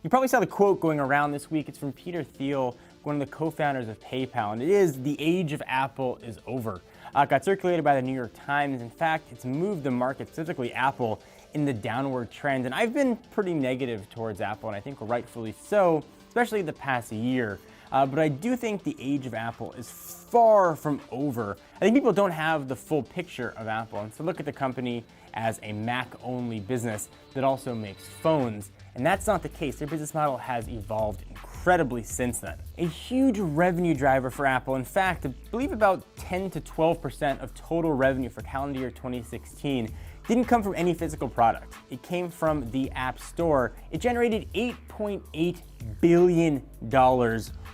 You probably saw the quote going around this week. It's from Peter Thiel, one of the co-founders of PayPal, and it is, "The age of Apple is over." It got circulated by the New York Times. In fact, it's moved the market, specifically Apple, in the downward trend. And I've been pretty negative towards Apple, and I think rightfully so, especially the past year. But I do think the age of Apple is far from over. I think people don't have the full picture of Apple, and so look at the company as a Mac-only business that also makes phones. And that's not the case. Their business model has evolved incredibly since then. A huge revenue driver for Apple. In fact, I believe about 10 to 12% of total revenue for calendar year 2016 didn't come from any physical product. It came from the App Store. It generated $8.8 billion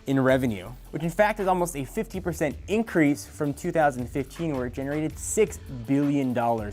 in revenue, which in fact is almost a 50% increase from 2015, where it generated $6 billion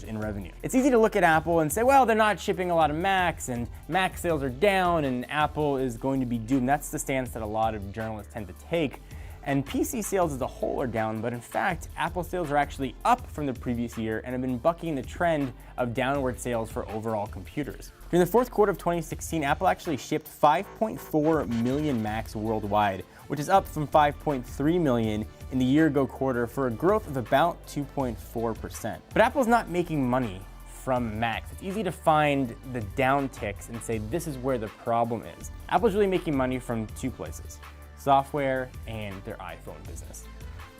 in revenue. It's easy to look at Apple and say, well, they're not shipping a lot of Macs, and Mac sales are down, and Apple is going to be doomed. That's the stance that a lot of journalists tend to take. And PC sales as a whole are down, but in fact, Apple sales are actually up from the previous year and have been bucking the trend of downward sales for overall computers. During the fourth quarter of 2016, Apple actually shipped 5.4 million Macs worldwide, which is up from 5.3 million in the year-ago quarter, for a growth of about 2.4%. But Apple's not making money from Macs. It's easy to find the downticks and say this is where the problem is. Apple's really making money from two places: software and their iPhone business.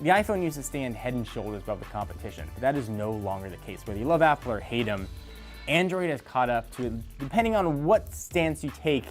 The iPhone used to stand head and shoulders above the competition, but that is no longer the case. Whether you love Apple or hate them, Android has caught up to it, depending on what stance you take,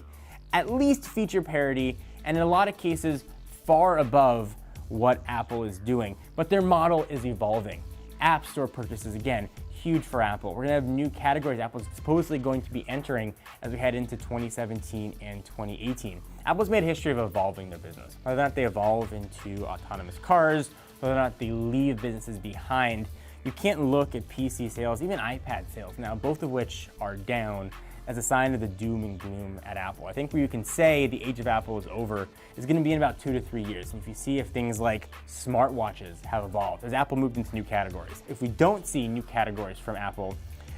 at least feature parity, and in a lot of cases, far above what Apple is doing. But their model is evolving. App Store purchases, again, huge for Apple. We're gonna have new categories Apple's supposedly going to be entering as we head into 2017 and 2018. Apple's made a history of evolving their business. Whether or not they evolve into autonomous cars, whether or not they leave businesses behind, you can't look at PC sales, even iPad sales now, both of which are down, as a sign of the doom and gloom at Apple. I think where you can say the age of Apple is over is going to be in about 2 to 3 years. And if you see if things like smartwatches have evolved, as Apple moved into new categories. If we don't see new categories from Apple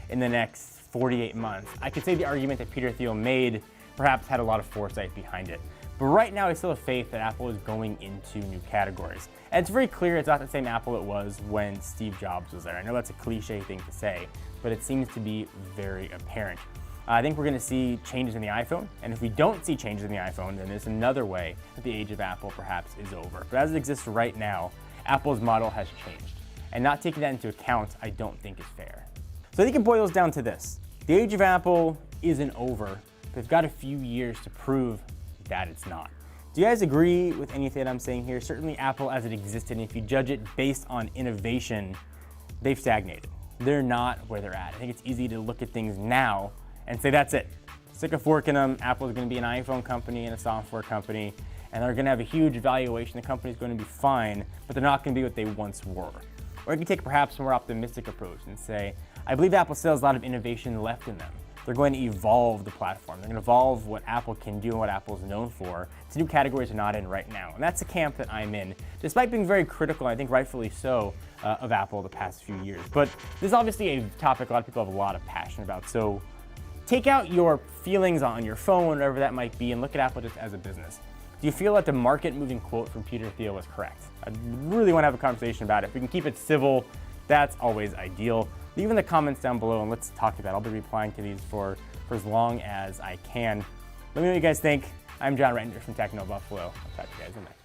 in the next 48 months, I could say the argument that Peter Thiel made perhaps had a lot of foresight behind it. But right now, I still have faith that Apple is going into new categories. And it's very clear it's not the same Apple it was when Steve Jobs was there. I know that's a cliche thing to say, but it seems to be very apparent. I think we're going to see changes in the iPhone, and if we don't see changes in the iPhone, then there's another way that the age of Apple perhaps is over. But as it exists right now, Apple's model has changed, and not taking that into account, I don't think is fair. So I think it boils down to this: the age of Apple isn't over, but they've got a few years to prove that it's not. Do you guys agree with anything that I'm saying here? Certainly Apple as it existed, and if you judge it based on innovation, they've stagnated. They're not where they're at. I think it's easy to look at things now and say that's it. Stick a fork in them. Apple is going to be an iPhone company and a software company, and they're going to have a huge valuation. The company's going to be fine, but they're not going to be what they once were. Or you can take perhaps a more optimistic approach and say, I believe Apple still has a lot of innovation left in them. They're going to evolve the platform. They're going to evolve what Apple can do and what Apple's known for to new categories they're not in right now. And that's the camp that I'm in, despite being very critical, I think rightfully so, of Apple the past few years. But this is obviously a topic a lot of people have a lot of passion about. So take out your feelings on your phone, whatever that might be, and look at Apple just as a business. Do you feel that the market-moving quote from Peter Thiel was correct? I really want to have a conversation about it. If we can keep it civil, that's always ideal. Leave in the comments down below and let's talk about it. I'll be replying to these for as long as I can. Let me know what you guys think. I'm John Rentner from Techno Buffalo. I'll talk to you guys in the next.